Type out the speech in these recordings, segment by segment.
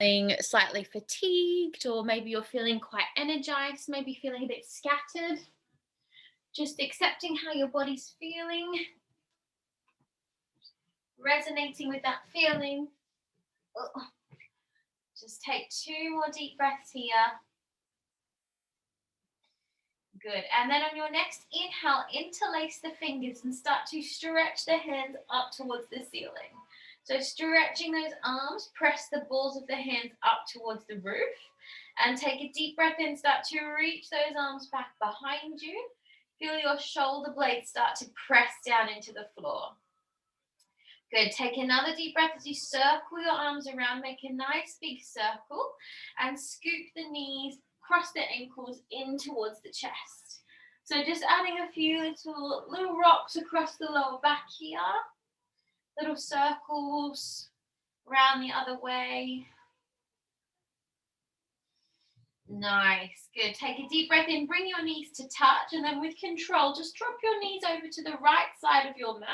feeling slightly fatigued, or maybe you're feeling quite energized, maybe feeling a bit scattered. Just accepting how your body's feeling, resonating with that feeling. Just take 2 more deep breaths here. Good. And then on your next inhale, interlace the fingers and start to stretch the hands up towards the ceiling. So stretching those arms, press the balls of the hands up towards the roof, and take a deep breath in. Start to reach those arms back behind you. Feel your shoulder blades start to press down into the floor. Good. Take another deep breath as you circle your arms around. Make a nice big circle and scoop the knees, cross the ankles in towards the chest. So just adding a few little rocks across the lower back here. Little circles around the other way. Nice. Good. Take a deep breath in. Bring your knees to touch, and then with control, just drop your knees over to the right side of your mat.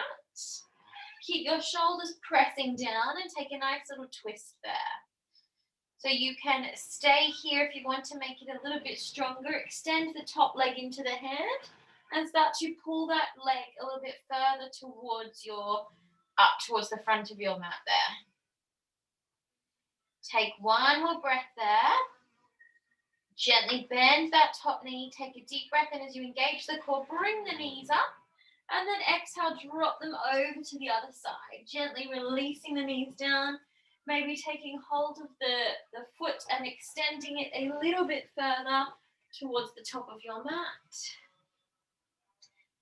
Keep your shoulders pressing down and take a nice little twist there. So you can stay here if you want to make it a little bit stronger. Extend the top leg into the hand and start to pull that leg a little bit further towards towards the front of your mat there. Take 1 more breath there. Gently bend that top knee. Take a deep breath in as you engage the core. Bring the knees up. And then exhale, drop them over to the other side. Gently releasing the knees down. Maybe taking hold of the foot and extending it a little bit further towards the top of your mat.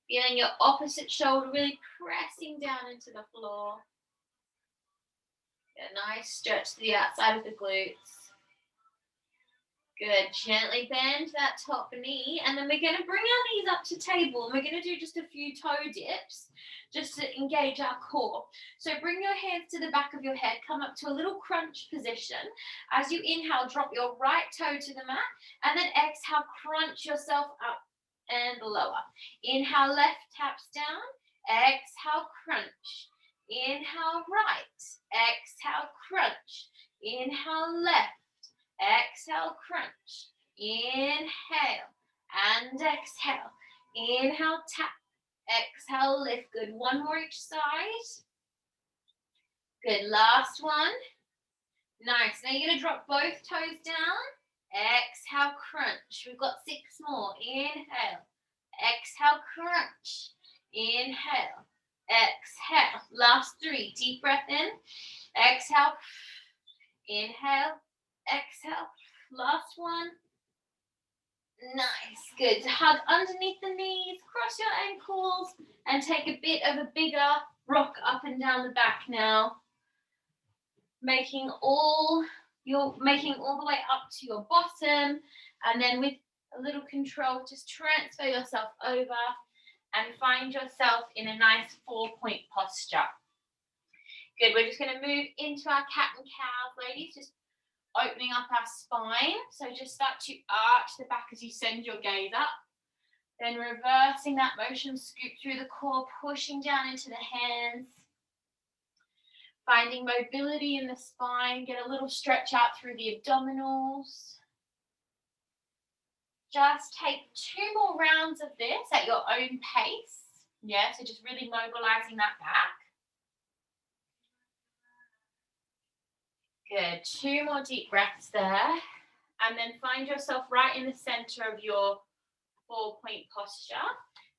Feeling your opposite shoulder really pressing down into the floor. Get a nice stretch to the outside of the glutes. Good. Gently bend that top knee, and then we're going to bring our knees up to table, and we're going to do just a few toe dips just to engage our core. So bring your hands to the back of your head, come up to a little crunch position. As you inhale, drop your right toe to the mat, and then exhale, crunch yourself up and lower. Inhale, left taps down. Exhale, crunch. Inhale, right. Exhale, crunch. Inhale, left. Exhale, crunch. Inhale and exhale. Inhale, tap. Exhale, lift. Good. 1 more each side. Good. Last one. Nice. Now you're going to drop both toes down. Exhale, crunch. We've got 6 more. Inhale. Exhale, crunch. Inhale. Exhale. Last 3. Deep breath in. Exhale. Inhale. Exhale. Last one. Nice. Good. So hug underneath the knees, cross your ankles, and take a bit of a bigger rock up and down the back now. Making all the way up to your bottom, and then with a little control, just transfer yourself over and find yourself in a nice 4-point posture. Good. We're just going to move into our cat and cow, ladies. Just opening up our spine. So just start to arch the back as you send your gaze up. Then reversing that motion, scoop through the core, pushing down into the hands. Finding mobility in the spine. Get a little stretch out through the abdominals. Just take 2 more rounds of this at your own pace. Yeah, so just really mobilizing that back. Good. 2 more deep breaths there. And then find yourself right in the center of your 4-point posture.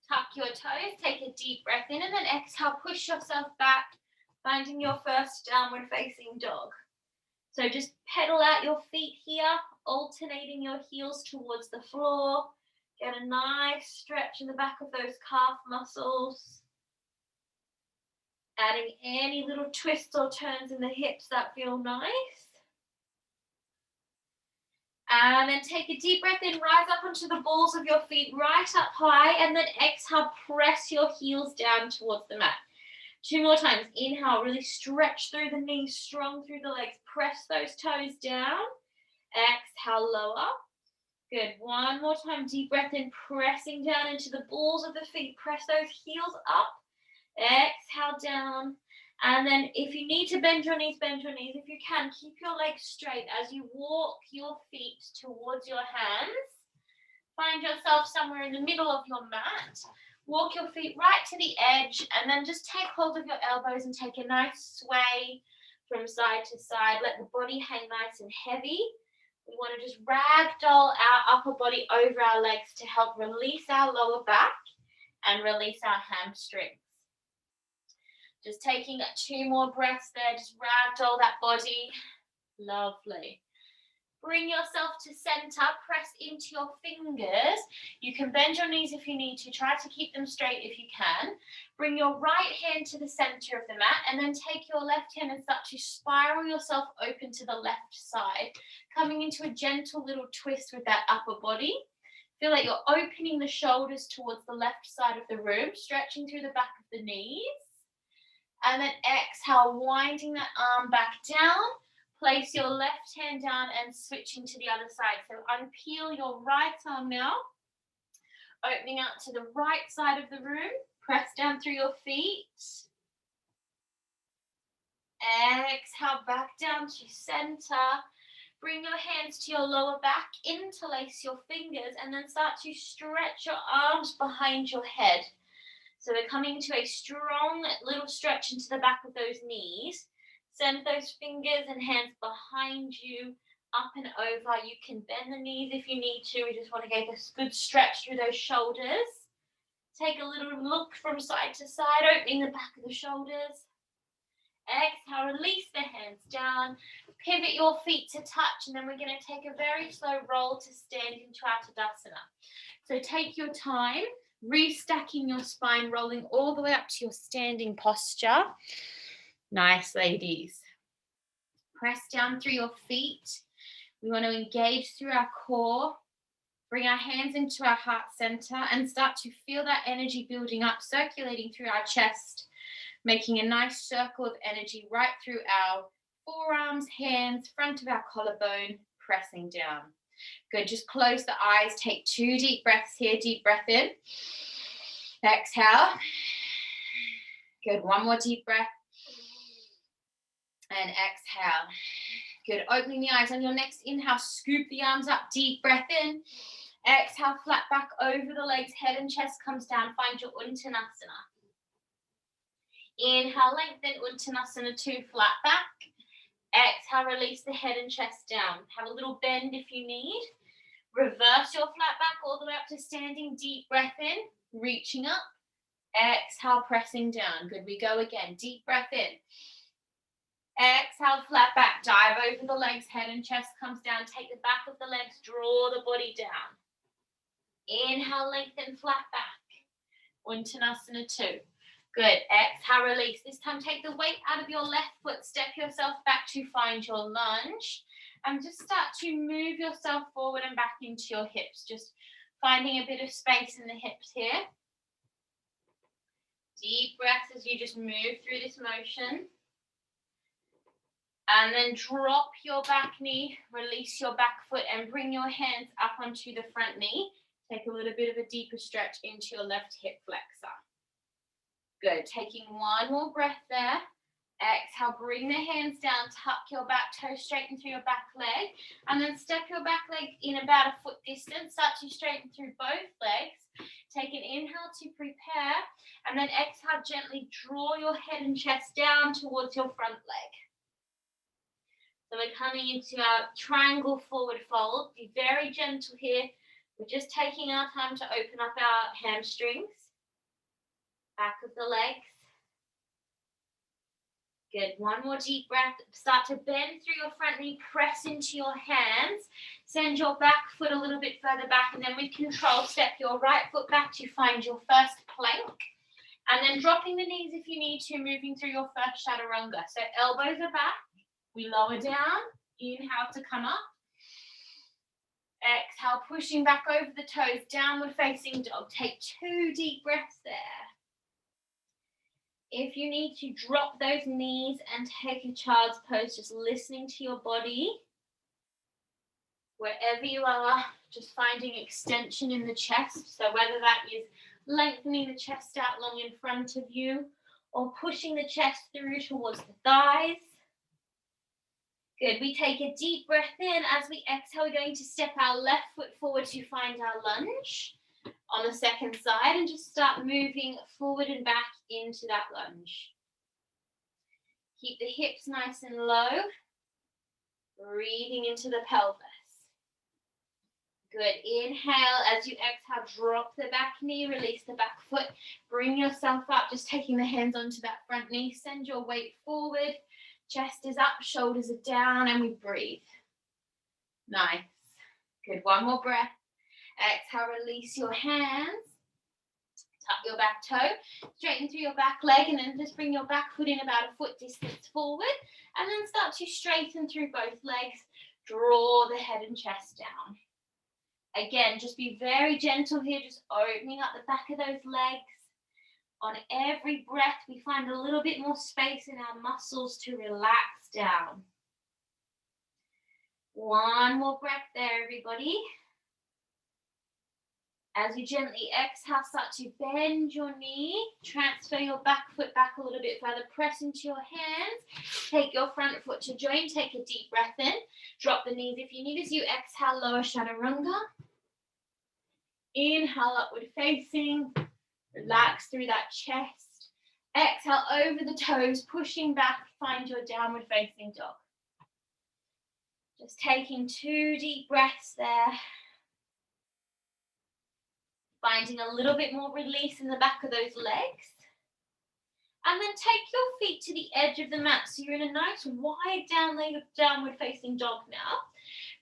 Tuck your toes, take a deep breath in, and then exhale, push yourself back, finding your first downward facing dog. So just pedal out your feet here, alternating your heels towards the floor. Get a nice stretch in the back of those calf muscles. Adding any little twists or turns in the hips that feel nice. And then take a deep breath in, rise up onto the balls of your feet, right up high, and then exhale, press your heels down towards the mat. 2 more times. Inhale, really stretch through the knees, strong through the legs. Press those toes down. Exhale, lower. Good. 1 more time. Deep breath in, pressing down into the balls of the feet. Press those heels up. Exhale down And then if you need to bend your knees, bend your knees. If you can, keep your legs straight as you walk your feet towards your hands. Find yourself somewhere in the middle of your mat. Walk your feet right to the edge and then just take hold of your elbows and take a nice sway from side to side. Let the body hang nice and heavy. We want to just ragdoll our upper body over our legs to help release our lower back and release our hamstrings. Just taking 2 more breaths there, just ragdoll that body. Lovely. Bring yourself to center, press into your fingers. You can bend your knees if you need to. Try to keep them straight if you can. Bring your right hand to the center of the mat and then take your left hand and start to spiral yourself open to the left side, coming into a gentle little twist with that upper body. Feel like you're opening the shoulders towards the left side of the room, stretching through the back of the knees. And then exhale, winding that arm back down. Place your left hand down and switching to the other side. So unpeel your right arm now. Opening out to the right side of the room. Press down through your feet. Exhale, back down to center. Bring your hands to your lower back. Interlace your fingers and then start to stretch your arms behind your head. So we're coming to a strong little stretch into the back of those knees. Send those fingers and hands behind you, up and over. You can bend the knees if you need to. We just want to get this good stretch through those shoulders. Take a little look from side to side, opening the back of the shoulders. Exhale, release the hands down. Pivot your feet to touch, and then we're going to take a very slow roll to stand into our Tatadasana. So take your time, restacking your spine, rolling all the way up to your standing posture. Nice, ladies. Press down through your feet. We want to engage through our core. Bring our hands into our heart center and start to feel that energy building up, circulating through our chest, making a nice circle of energy right through our forearms, hands, front of our collarbone, pressing down. Good. Just close the eyes. Take 2 deep breaths here. Deep breath in. Exhale. Good. 1 more deep breath. And exhale. Good. Opening the eyes on your next inhale. Scoop the arms up. Deep breath in. Exhale. Flat back over the legs. Head and chest comes down. Find your Untitanasana. Inhale. Lengthen. Uttanasana 2. Flat back. Exhale. Release the head and chest down. Have a little bend if you need. Reverse your flat back all the way up to standing. Deep breath in. Reaching up. Exhale. Pressing down. Good. We go again. Deep breath in. Exhale, flat back, dive over the legs, head and chest comes down. Take the back of the legs, draw the body down. Inhale, lengthen, flat back. Uttanasana 2. Good. Exhale, release. This time, take the weight out of your left foot. Step yourself back to find your lunge. And just start to move yourself forward and back into your hips. Just finding a bit of space in the hips here. Deep breaths as you just move through this motion. And then drop your back knee, release your back foot and bring your hands up onto the front knee. Take a little bit of a deeper stretch into your left hip flexor. Good. Taking 1 more breath there. Exhale, bring the hands down, tuck your back toe, straighten through your back leg. And then step your back leg in about a foot distance. Start to straighten through both legs. Take an inhale to prepare. And then exhale, gently draw your head and chest down towards your front leg. So we're coming into our triangle forward fold. Be very gentle here. We're just taking our time to open up our hamstrings. Back of the legs. Good. 1 more deep breath. Start to bend through your front knee. Press into your hands. Send your back foot a little bit further back. And then with control, step your right foot back to find your first plank. And then dropping the knees if you need to, moving through your first chaturanga. So elbows are back. We lower down, inhale to come up. Exhale, pushing back over the toes, downward facing dog. Take 2 deep breaths there. If you need to drop those knees and take a child's pose, just listening to your body. Wherever you are, just finding extension in the chest. So whether that is lengthening the chest out long in front of you, or pushing the chest through towards the thighs. Good. We take a deep breath in. As we exhale, we're going to step our left foot forward to find our lunge on the second side and just start moving forward and back into that lunge. Keep the hips nice and low. Breathing into the pelvis. Good. Inhale. As you exhale, drop the back knee, release the back foot. Bring yourself up, just taking the hands onto that front knee. Send your weight forward. Chest is up, shoulders are down, and we breathe. Nice. Good. One more breath. Exhale, release your hands. Tuck your back toe. Straighten through your back leg, and then just bring your back foot in about a foot distance forward. And then start to straighten through both legs. Draw the head and chest down. Again, just be very gentle here, just opening up the back of those legs. On every breath, we find a little bit more space in our muscles to relax down. One more breath there, everybody. As you gently exhale, start to bend your knee. Transfer your back foot back a little bit further. Press into your hands. Take your front foot to join. Take a deep breath in. Drop the knees if you need. As you exhale, lower chaturanga. Inhale, upward facing. Relax through that chest. Exhale over the toes, pushing back. Find your downward facing dog. Just taking 2 deep breaths there. Finding a little bit more release in the back of those legs. And then take your feet to the edge of the mat. So you're in a nice wide downward facing dog now.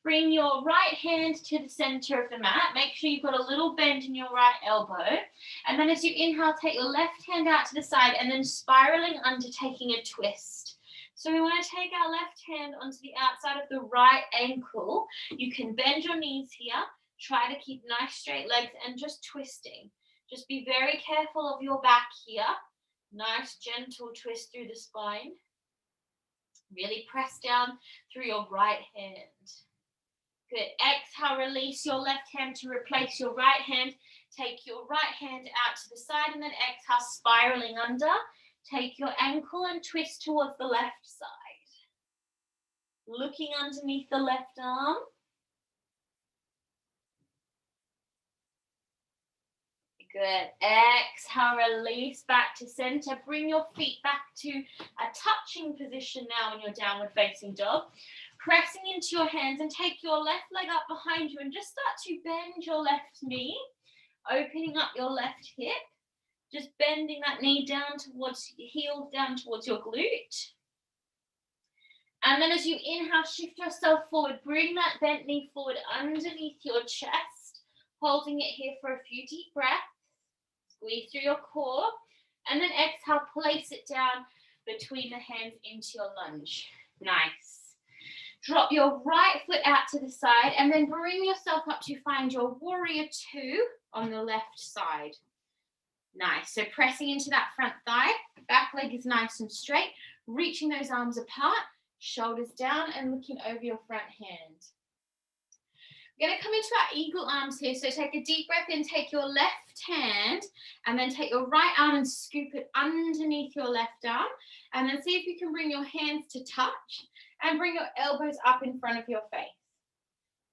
Bring your right hand to the center of the mat. Make sure you've got a little bend in your right elbow. And then as you inhale, take your left hand out to the side and then spiraling under, taking a twist. So we want to take our left hand onto the outside of the right ankle. You can bend your knees here. Try to keep nice straight legs and just twisting. Just be very careful of your back here. Nice gentle twist through the spine. Really press down through your right hand. Good. Exhale, release your left hand to replace your right hand. Take your right hand out to the side and then exhale, spiraling under. Take your ankle and twist towards the left side. Looking underneath the left arm. Good. Exhale, release back to center. Bring your feet back to a touching position now in your downward facing dog. Pressing into your hands and take your left leg up behind you and just start to bend your left knee. Opening up your left hip. Just bending that knee down towards your heel, down towards your glute. And then as you inhale, shift yourself forward. Bring that bent knee forward underneath your chest. Holding it here for a few deep breaths. Squeeze through your core, and then exhale, place it down between the hands into your lunge. Nice. Drop your right foot out to the side, and then bring yourself up to find your warrior 2 on the left side. Nice. So pressing into that front thigh, back leg is nice and straight, reaching those arms apart, shoulders down, and looking over your front hand. We're going to come into our eagle arms here. So take a deep breath in, take your left hand, and then take your right arm and scoop it underneath your left arm. And then see if you can bring your hands to touch and bring your elbows up in front of your face.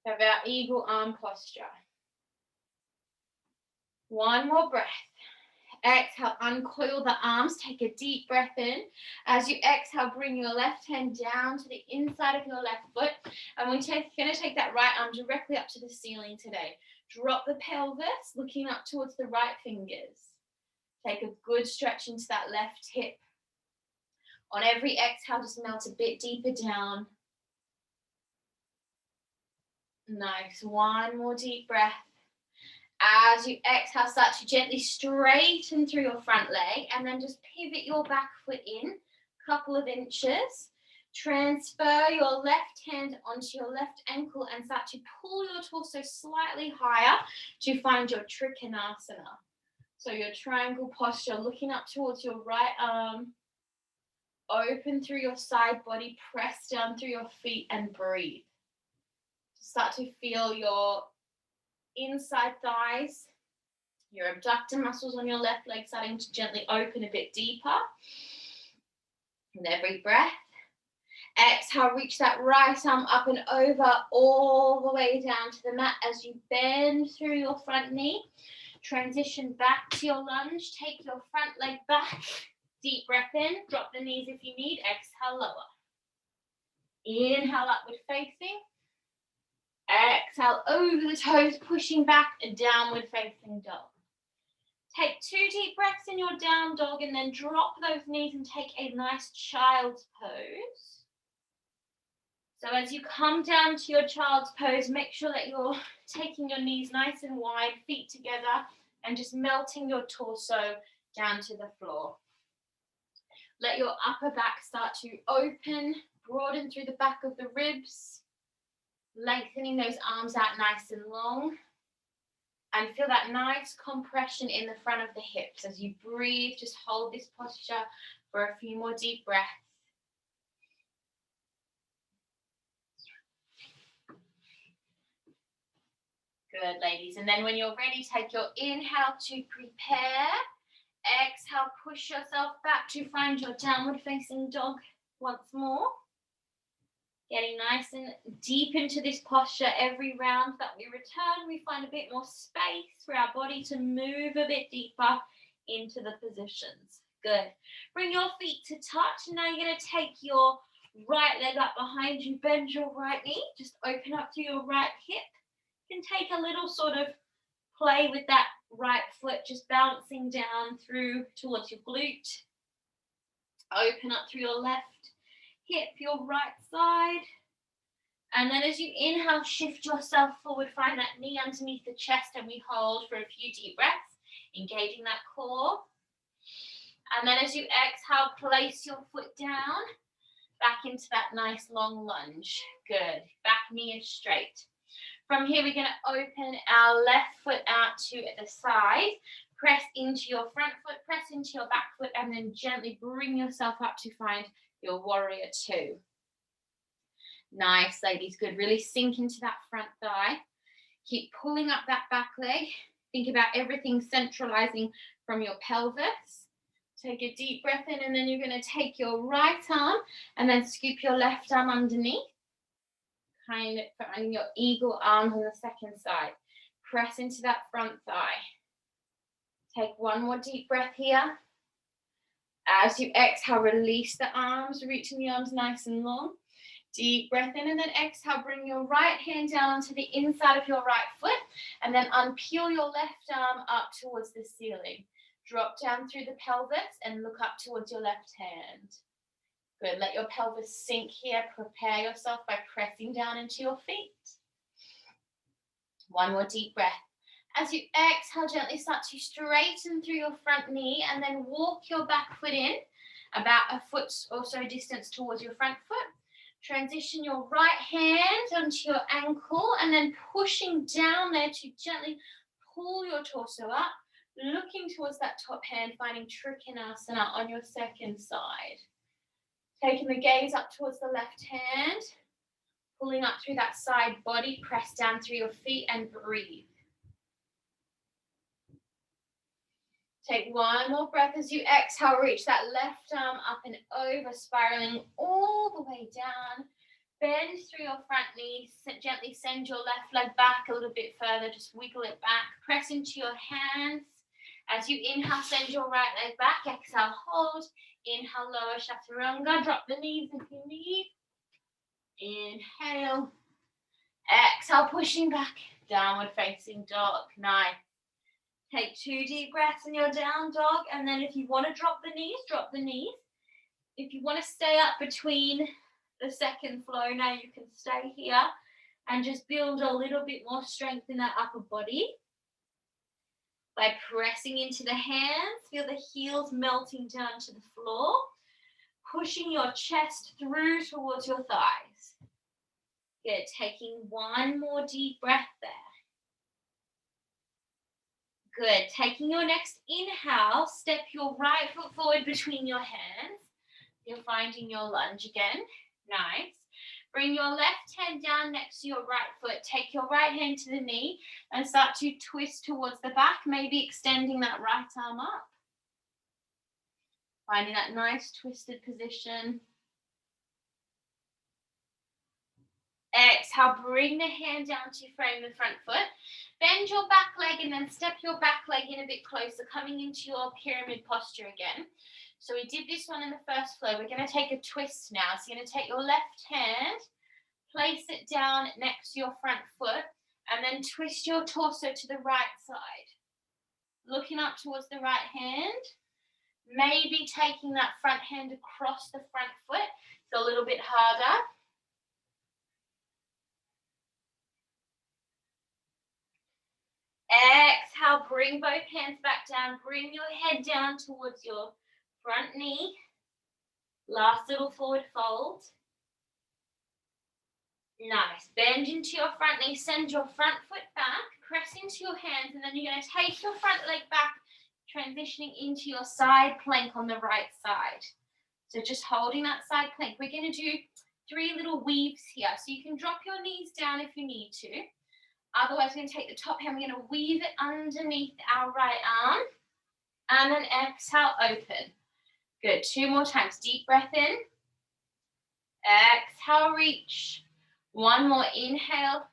So have our eagle arm posture. One more breath. Exhale, uncoil the arms, take a deep breath in. As you exhale, bring your left hand down to the inside of your left foot. And we're going to take that right arm directly up to the ceiling today. Drop the pelvis, looking up towards the right fingers. Take a good stretch into that left hip. On every exhale, just melt a bit deeper down. Nice. One more deep breath. As you exhale, start to gently straighten through your front leg and then just pivot your back foot in a couple of inches. Transfer your left hand onto your left ankle and start to pull your torso slightly higher to find your Trikonasana. So your triangle posture, looking up towards your right arm. Open through your side body, press down through your feet and breathe. Start to feel your inside thighs, Your abductor muscles on your left leg starting to gently open a bit deeper. And every breath. Exhale, reach that right arm up and over all the way down to the mat as you bend through your front knee. Transition back to your lunge. Take your front leg back. Deep breath in. Drop the knees if you need. Exhale, lower. Inhale, upward facing. Exhale, over the toes, pushing back, a downward facing dog. Take 2 deep breaths in your down dog and then drop those knees and take a nice child's pose. So as you come down to your child's pose, make sure that you're taking your knees nice and wide, feet together, and just melting your torso down to the floor. Let your upper back start to open, broaden through the back of the ribs, lengthening those arms out nice and long. And feel that nice compression in the front of the hips. As you breathe, just hold this posture for a few more deep breaths. Good, ladies. And then when you're ready, take your inhale to prepare. Exhale, push yourself back to find your downward facing dog once more. Getting nice and deep into this posture every round that we return. We find a bit more space for our body to move a bit deeper into the positions. Good. Bring your feet to touch. Now you're going to take your right leg up behind you. Bend your right knee. Just open up to your right hip. You can take a little sort of play with that right foot, just bouncing down through towards your glute. Open up through your left hip, your right side. And then as you inhale, shift yourself forward, find that knee underneath the chest, and we hold for a few deep breaths, engaging that core. And then as you exhale, place your foot down, back into that nice long lunge. Good. Back knee is straight. From here, we're going to open our left foot out to the side. Press into your front foot, press into your back foot, and then gently bring yourself up to find your warrior two. Nice, ladies. Good. Really sink into that front thigh. Keep pulling up that back leg. Think about everything centralizing from your pelvis. Take a deep breath in, and then you're going to take your right arm and then scoop your left arm underneath. Kind of finding your eagle arms on the second side. Press into that front thigh. Take one more deep breath here. As you exhale, release the arms, reaching the arms nice and long. Deep breath in, and then exhale, bring your right hand down onto the inside of your right foot, and then unpeel your left arm up towards the ceiling. Drop down through the pelvis and look up towards your left hand. Good. Let your pelvis sink here. Prepare yourself by pressing down into your feet. One more deep breath. As you exhale, gently start to straighten through your front knee and then walk your back foot in about a foot or so distance towards your front foot. Transition your right hand onto your ankle and then pushing down there to gently pull your torso up, looking towards that top hand, finding Trikonasana on your second side. Taking the gaze up towards the left hand, pulling up through that side body, press down through your feet and breathe. Take one more breath as you exhale, reach that left arm up and over, spiraling all the way down. Bend through your front knee, gently send your left leg back a little bit further, just wiggle it back. Press into your hands. As you inhale, send your right leg back, exhale, hold. Inhale, lower chaturanga, drop the knees if you need. Inhale. Exhale, pushing back, downward facing dog. Nice. Take 2 deep breaths in your down dog, and then if you want to drop the knees, drop the knees. If you want to stay up between the second flow, now you can stay here and just build a little bit more strength in that upper body. By pressing into the hands, feel the heels melting down to the floor, pushing your chest through towards your thighs. Good, taking one more deep breath there. Good, taking your next inhale, step your right foot forward between your hands. You're finding your lunge again. Nice. Bring your left hand down next to your right foot. Take your right hand to the knee and start to twist towards the back, maybe extending that right arm up. Finding that nice twisted position. Exhale, bring the hand down to frame the front foot. Bend your back leg and then step your back leg in a bit closer, coming into your pyramid posture again. So we did this one in the first flow. We're going to take a twist now. So you're going to take your left hand, place it down next to your front foot, and then twist your torso to the right side. Looking up towards the right hand. Maybe taking that front hand across the front foot. It's a little bit harder. Exhale, bring both hands back down. Bring your head down towards your front knee. Last little forward fold. Nice. Bend into your front knee. Send your front foot back. Press into your hands. And then you're going to take your front leg back, transitioning into your side plank on the right side. So just holding that side plank. We're going to do 3 little weaves here. So you can drop your knees down if you need to. Otherwise, we're going to take the top hand. We're going to weave it underneath our right arm. And then exhale, open. Good. 2 more times. Deep breath in. Exhale, reach. 1 more. Inhale.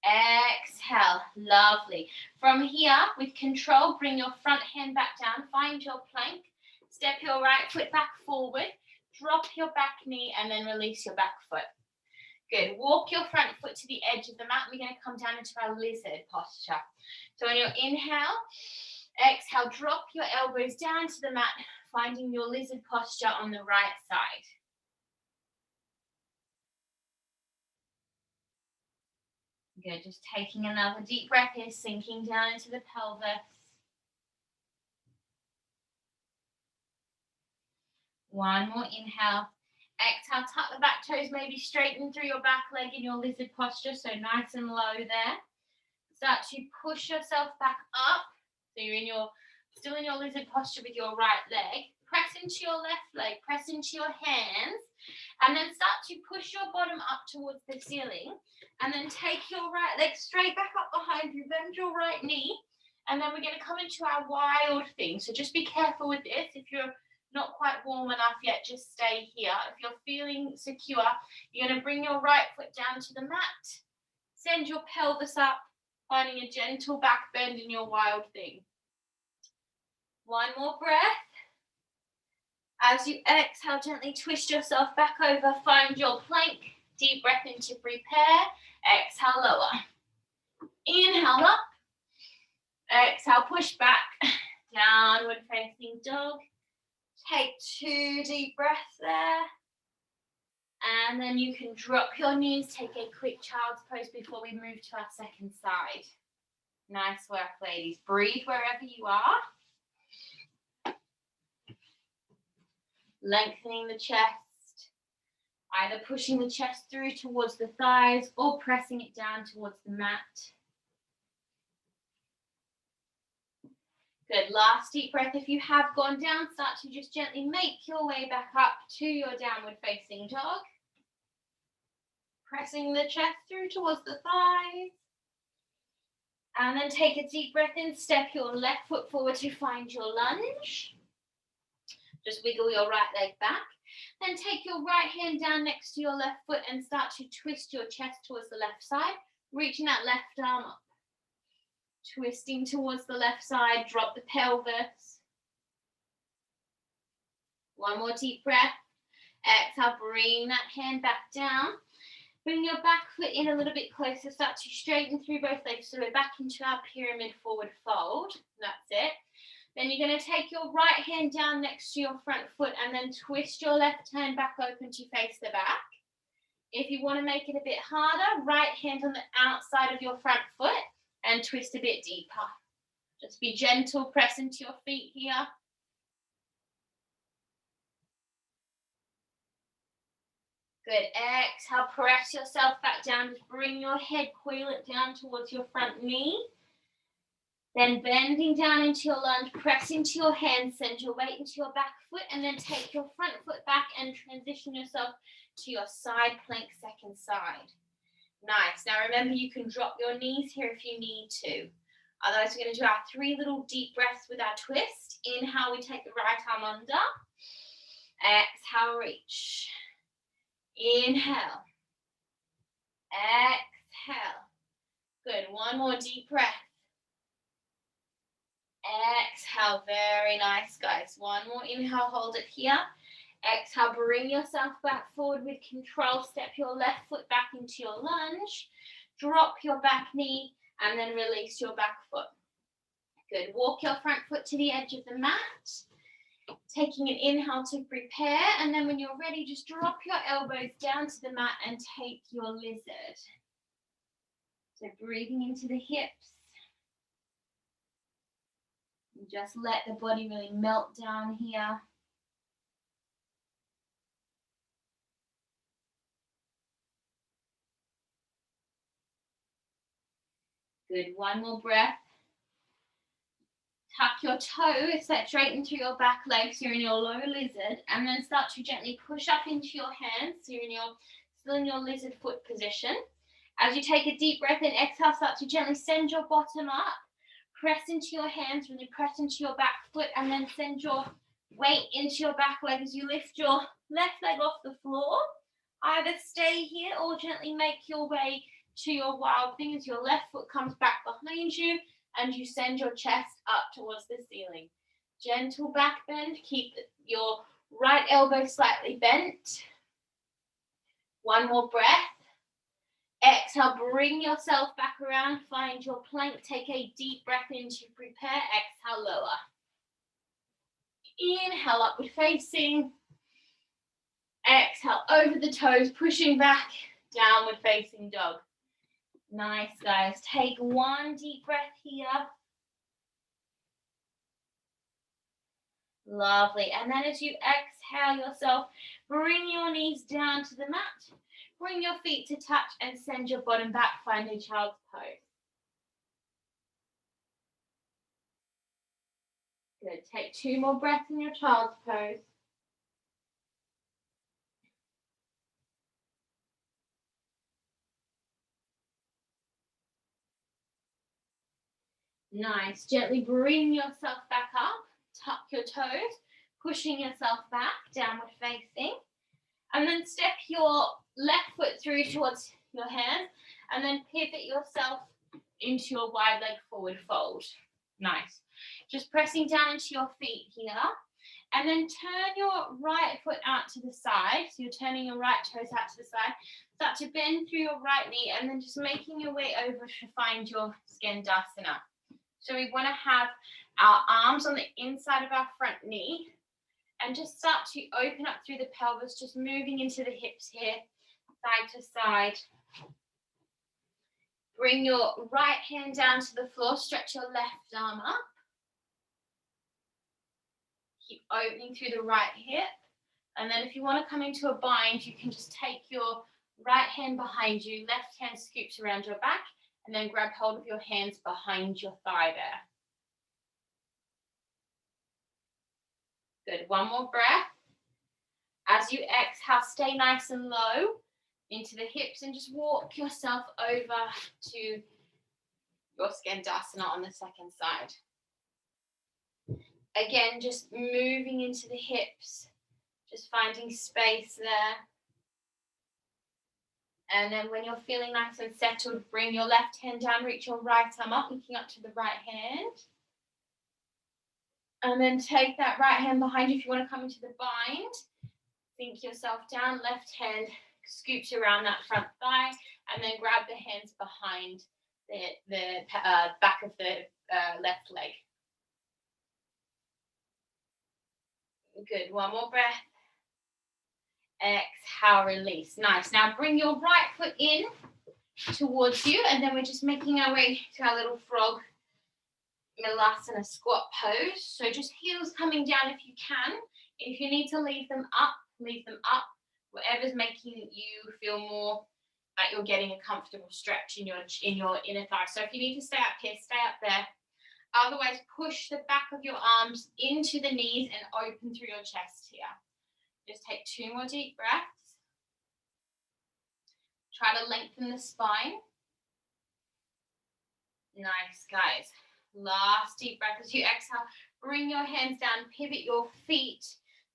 Exhale. Lovely. From here, with control, bring your front hand back down. Find your plank. Step your right foot back forward. Drop your back knee and then release your back foot. Good. Walk your front foot to the edge of the mat. We're going to come down into our lizard posture. So on your inhale, exhale, drop your elbows down to the mat, finding your lizard posture on the right side. Good. Just taking another deep breath here, sinking down into the pelvis. 1 more inhale. Exhale, tuck the back toes, maybe straighten through your back leg in your lizard posture, so nice and low there. Start to push yourself back up, so you're still in your lizard posture with your right leg. Press into your left leg, press into your hands, and then start to push your bottom up towards the ceiling, and then take your right leg straight back up behind you, bend your right knee, and then we're going to come into our wild thing. So just be careful with this. If you're not quite warm enough yet, just stay here. If you're feeling secure, you're going to bring your right foot down to the mat. Send your pelvis up, finding a gentle back bend in your wild thing. 1 more breath. As you exhale, gently twist yourself back over, find your plank. Deep breath in to prepare. Exhale, lower. Inhale up. Exhale, push back. Downward facing dog. Take 2 deep breaths there. And then you can drop your knees, take a quick child's pose before we move to our second side. Nice work, ladies. Breathe wherever you are. Lengthening the chest. Either pushing the chest through towards the thighs or pressing it down towards the mat. Good. Last deep breath. If you have gone down, start to just gently make your way back up to your downward facing dog. Pressing the chest through towards the thighs. And then take a deep breath in. Step your left foot forward to find your lunge. Just wiggle your right leg back. Then take your right hand down next to your left foot and start to twist your chest towards the left side, reaching that left arm up. Twisting towards the left side, drop the pelvis. 1 more deep breath. Exhale, bring that hand back down. Bring your back foot in a little bit closer. Start to straighten through both legs. So we're back into our pyramid forward fold. That's it. Then you're going to take your right hand down next to your front foot and then twist your left hand back open to face the back. If you want to make it a bit harder, right hand on the outside of your front foot and twist a bit deeper. Just be gentle, press into your feet here. Good. Exhale, press yourself back down. Just bring your head, coil it down towards your front knee. Then bending down into your lunge, press into your hands, send your weight into your back foot, and then take your front foot back and transition yourself to your side plank, second side. Nice. Now remember, you can drop your knees here if you need to. Otherwise, we're going to do our 3 little deep breaths with our twist. Inhale, we take the right arm under. Exhale, reach. Inhale. Exhale. Good. One more deep breath. Exhale. Very nice, guys. One more inhale. Hold it here. Exhale. Bring yourself back forward with control. Step your left foot back into your lunge. Drop your back knee and then release your back foot. Good. Walk your front foot to the edge of the mat. Taking an inhale to prepare, and then when you're ready, just drop your elbows down to the mat and take your lizard. So breathing into the hips. And just let the body really melt down here. Good. One more breath. Tuck your toes, set straighten through your back legs. You're in your low lizard, and then start to gently push up into your hands. So you're still in your lizard foot position. As you take a deep breath in, exhale, start to gently send your bottom up. Press into your hands, really press into your back foot, and then send your weight into your back leg as you lift your left leg off the floor. Either stay here or gently make your way to your wild thing as your left foot comes back behind you and you send your chest up towards the ceiling. Gentle back bend. Keep your right elbow slightly bent. One more breath. Exhale, bring yourself back around. Find your plank. Take a deep breath in to prepare. Exhale, lower. Inhale, upward facing. Exhale, over the toes, pushing back. Downward facing dog. Nice, guys. Take one deep breath here. Lovely. And then as you exhale yourself, bring your knees down to the mat. Bring your feet to touch and send your bottom back. Find a child's pose. Good. Take 2 more breaths in your child's pose. Nice. Gently bring yourself back up. Tuck your toes, pushing yourself back, downward facing. And then step your left foot through towards your hand and then pivot yourself into your wide leg forward fold. Nice. Just pressing down into your feet here. And then turn your right foot out to the side. So you're turning your right toes out to the side. Start to bend through your right knee and then just making your way over to find your Skandasana. So we want to have our arms on the inside of our front knee and just start to open up through the pelvis, just moving into the hips here, side to side. Bring your right hand down to the floor, stretch your left arm up. Keep opening through the right hip. And then if you want to come into a bind, you can just take your right hand behind you, left hand scoops around your back, and then grab hold of your hands behind your thigh there. Good. One more breath. As you exhale, stay nice and low into the hips and just walk yourself over to your Skandasana on the second side. Again, just moving into the hips, just finding space there. And then when you're feeling nice and settled, bring your left hand down, reach your right arm up, looking up to the right hand. And then take that right hand behind you if you want to come into the bind. Sink yourself down, left hand scoops around that front thigh, and then grab the hands behind the back of the left leg. Good. One more breath. Exhale, release. Nice. Now bring your right foot in towards you, and then we're just making our way to our little frog Milasana squat pose. So just heels coming down if you can. If you need to leave them up, leave them up. Whatever's making you feel more like you're getting a comfortable stretch in your inner thigh. So if you need to stay up here, stay up there. Otherwise, push the back of your arms into the knees and open through your chest here. Just take 2 more deep breaths. Try to lengthen the spine. Nice, guys. Last deep breath as you exhale. Bring your hands down, pivot your feet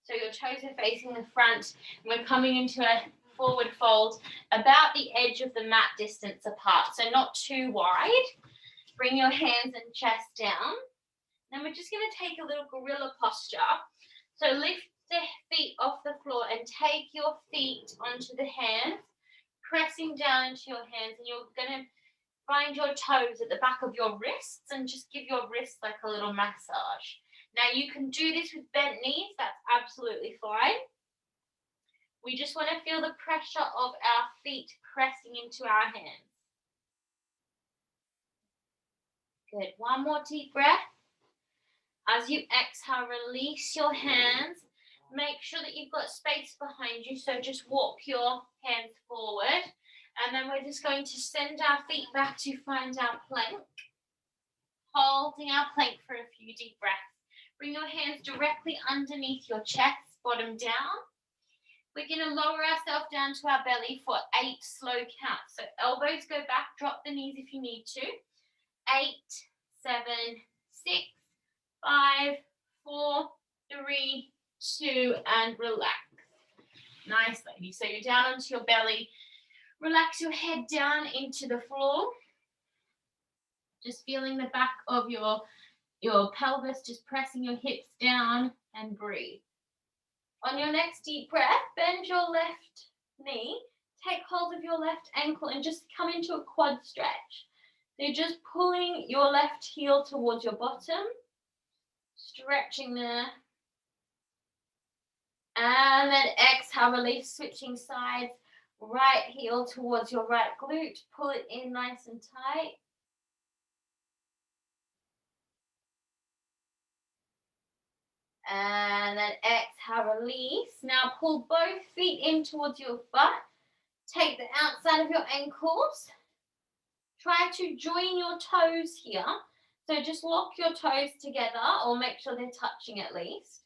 so your toes are facing the front. We're coming into a forward fold about the edge of the mat distance apart, so not too wide. Bring your hands and chest down. Then we're just going to take a little gorilla posture. So lift the feet off the floor and take your feet onto the hands, pressing down into your hands, and you're going to find your toes at the back of your wrists and just give your wrists like a little massage. Now you can do this with bent knees, that's absolutely fine. We just want to feel the pressure of our feet pressing into our hands. Good, one more deep breath. As you exhale, release your hands. Make sure that you've got space behind you, so just walk your hands forward. And then we're just going to send our feet back to find our plank. Holding our plank for a few deep breaths. Bring your hands directly underneath your chest, bottom down. We're going to lower ourselves down to our belly for 8 slow counts. So elbows go back, drop the knees if you need to. 8, 7, 6, 5, 4, 3, 2, and relax. Nice, lady. So you're down onto your belly. Relax your head down into the floor. Just feeling the back of your pelvis, just pressing your hips down, and breathe. On your next deep breath, bend your left knee, take hold of your left ankle, and just come into a quad stretch. So you're just pulling your left heel towards your bottom, stretching there. And then exhale, release, switching sides. Right heel towards your right glute. Pull it in nice and tight. And then exhale, release. Now pull both feet in towards your butt. Take the outside of your ankles. Try to join your toes here. So just lock your toes together or make sure they're touching at least.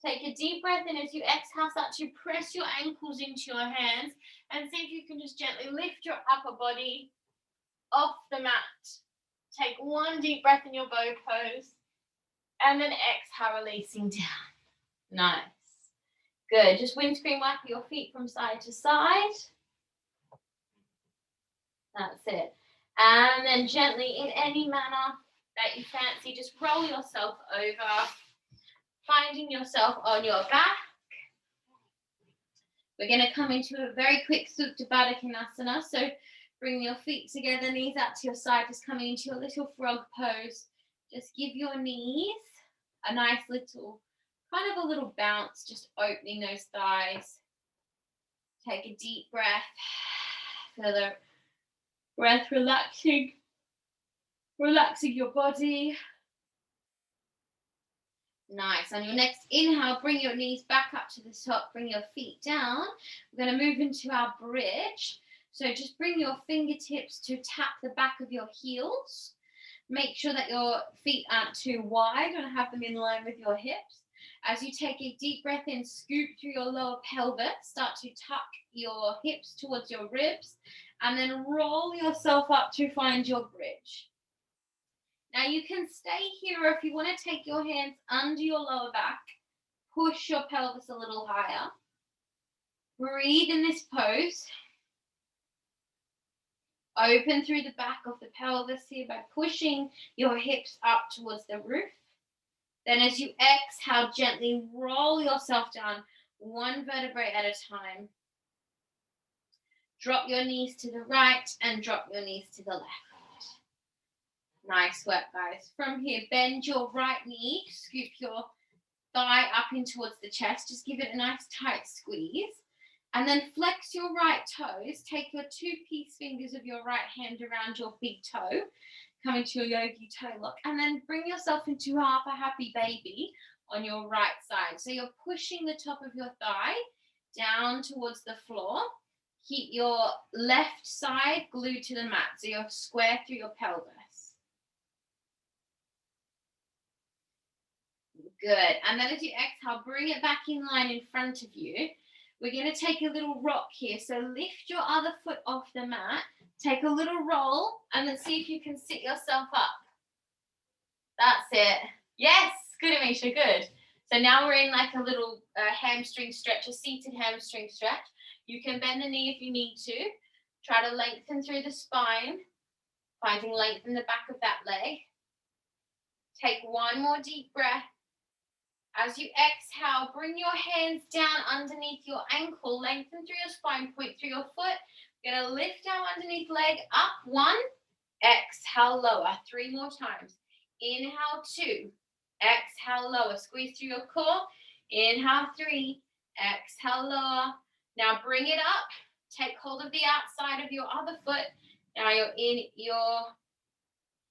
Take a deep breath in as you exhale, start to press your ankles into your hands and see if you can just gently lift your upper body off the mat. Take one deep breath in your bow pose and then exhale, releasing down. Nice. Good. Just windscreen wipe your feet from side to side. That's it. And then gently, in any manner that you fancy, just roll yourself over, finding yourself on your back. We're going to come into a very quick Supta Baddha Konasana. So bring your feet together, knees out to your side, just coming into your little frog pose. Just give your knees a nice little, kind of a little bounce, just opening those thighs. Take a deep breath. Feel the breath relaxing your body. Nice. On your next inhale, bring your knees back up to the top, bring your feet down. We're going to move into our bridge. So just bring your fingertips to tap the back of your heels. Make sure that your feet aren't too wide and have them in line with your hips. As you take a deep breath in, scoop through your lower pelvis, start to tuck your hips towards your ribs, and then roll yourself up to find your bridge. Now you can stay here, or if you want to take your hands under your lower back, push your pelvis a little higher. Breathe in this pose. Open through the back of the pelvis here by pushing your hips up towards the roof. Then as you exhale, gently roll yourself down one vertebrae at a time. Drop your knees to the right and drop your knees to the left. Nice work, guys. From here, bend your right knee, scoop your thigh up in towards the chest. Just give it a nice tight squeeze. And then flex your right toes. Take your 2 peace fingers of your right hand around your big toe, coming to your yogi toe lock. And then bring yourself into half a happy baby on your right side. So you're pushing the top of your thigh down towards the floor. Keep your left side glued to the mat, so you're square through your pelvis. Good. And then as you exhale, bring it back in line in front of you. We're going to take a little rock here. So lift your other foot off the mat, take a little roll, and then see if you can sit yourself up. That's it. Yes, good, Amisha, good. So now we're in like a little hamstring stretch, a seated hamstring stretch. You can bend the knee if you need to. Try to lengthen through the spine, finding length in the back of that leg. Take one more deep breath. As you exhale, bring your hands down underneath your ankle, lengthen through your spine, point through your foot. You're going to lift our underneath leg up, 1, exhale, lower, 3 more times. Inhale, 2, exhale, lower, squeeze through your core. Inhale, 3, exhale, lower. Now bring it up, take hold of the outside of your other foot. Now you're in your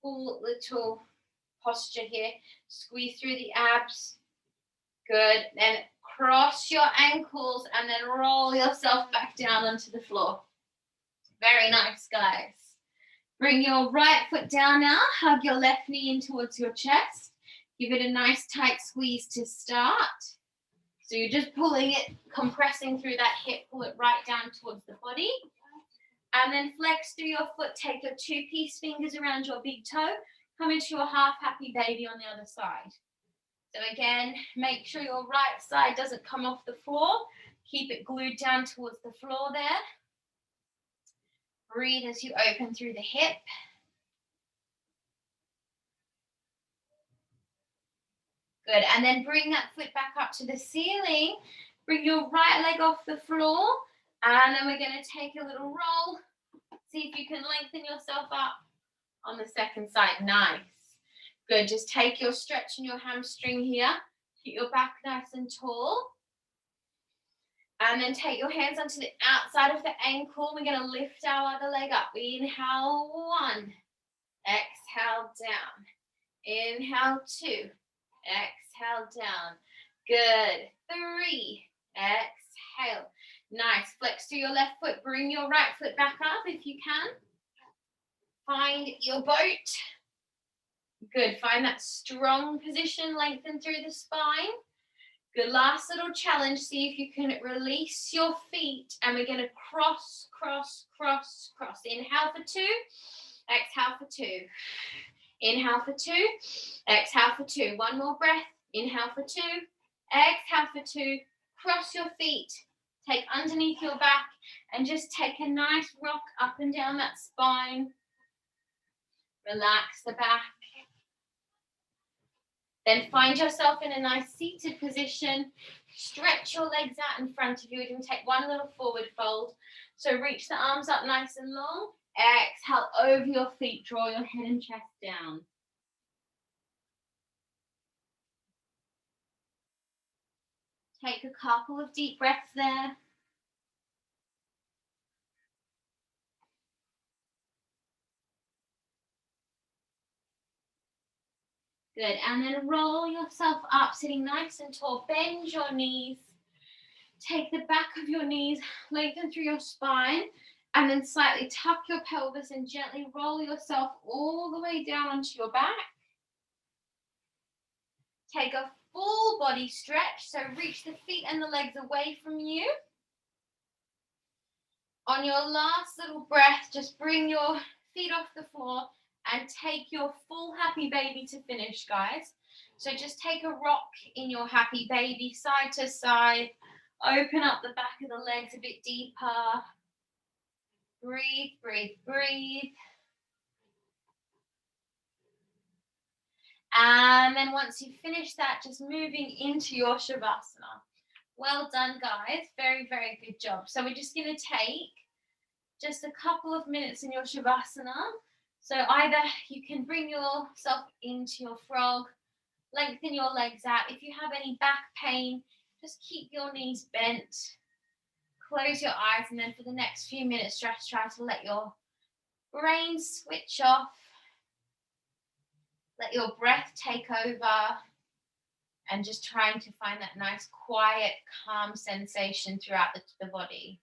full little posture here. Squeeze through the abs. Good. Then cross your ankles and then roll yourself back down onto the floor. Very nice, guys. Bring your right foot down now. Hug your left knee in towards your chest. Give it a nice tight squeeze to start. So you're just pulling it, compressing through that hip, pull it right down towards the body. And then flex through your foot, take your 2 peace fingers around your big toe, come into your half happy baby on the other side. So again, make sure your right side doesn't come off the floor. Keep it glued down towards the floor there. Breathe as you open through the hip. Good, and then bring that foot back up to the ceiling. Bring your right leg off the floor, and then we're going to take a little roll. See if you can lengthen yourself up on the second side. Nice. Good, just take your stretch in your hamstring here. Keep your back nice and tall. And then take your hands onto the outside of the ankle. We're going to lift our other leg up. Inhale, 1. Exhale, down. Inhale, 2. Exhale, down. Good. 3. Exhale. Nice. Flex to your left foot. Bring your right foot back up if you can. Find your boat. Good. Find that strong position. Lengthen through the spine. Good. Last little challenge. See if you can release your feet. And we're going to cross, cross, cross, cross. Inhale for 2. Exhale for 2. Inhale for 2. Exhale for 2. One more breath. Inhale for 2. Exhale for 2. Cross your feet. Take underneath your back and just take a nice rock up and down that spine. Relax the back. Then find yourself in a nice seated position. Stretch your legs out in front of you. We're going to take one little forward fold. So reach the arms up nice and long. Exhale over your feet. Draw your head and chest down. Take a couple of deep breaths there. Good, and then roll yourself up, sitting nice and tall. Bend your knees. Take the back of your knees, lengthen through your spine, and then slightly tuck your pelvis and gently roll yourself all the way down onto your back. Take a full body stretch, so reach the feet and the legs away from you. On your last little breath, just bring your feet off the floor and take your full happy baby to finish, guys. So just take a rock in your happy baby, side to side. Open up the back of the legs a bit deeper. Breathe, breathe, breathe. And then once you finish that, just moving into your Shavasana. Well done, guys. Very, very good job. So we're just going to take just a couple of minutes in your Shavasana. So either you can bring yourself into your frog, lengthen your legs out. If you have any back pain, just keep your knees bent. Close your eyes, and then for the next few minutes, just try to let your brain switch off. Let your breath take over, and just trying to find that nice, quiet, calm sensation throughout the body.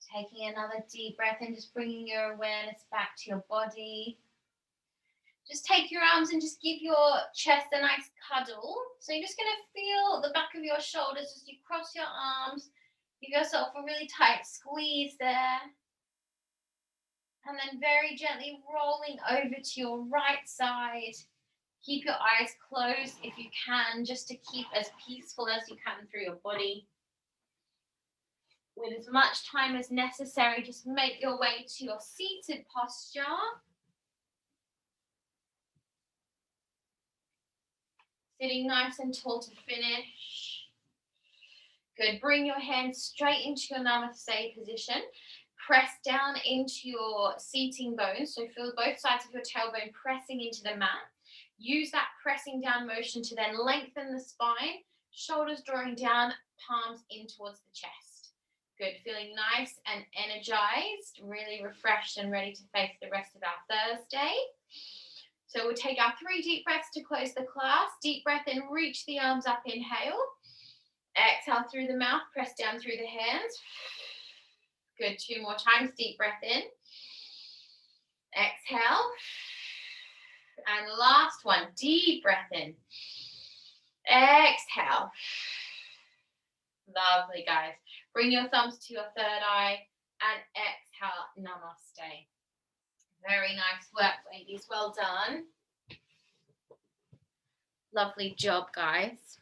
Taking another deep breath in, just bringing your awareness back to your body. Just take your arms and just give your chest a nice cuddle. So you're just going to feel the back of your shoulders as you cross your arms. Give yourself a really tight squeeze there. And then very gently rolling over to your right side. Keep your eyes closed if you can, just to keep as peaceful as you can through your body. With as much time as necessary, just make your way to your seated posture. Sitting nice and tall to finish. Good. Bring your hands straight into your namaste position. Press down into your seating bones. So feel both sides of your tailbone pressing into the mat. Use that pressing down motion to then lengthen the spine. Shoulders drawing down, palms in towards the chest. Good. Feeling nice and energized, really refreshed and ready to face the rest of our Thursday. So we'll take our 3 deep breaths to close the class. Deep breath in, reach the arms up, inhale. Exhale through the mouth, press down through the hands. Good, 2 more times. Deep breath in. Exhale. And last one, deep breath in. Exhale. Lovely, guys. Bring your thumbs to your third eye and exhale, namaste. Very nice work, ladies. Well done. Lovely job, guys.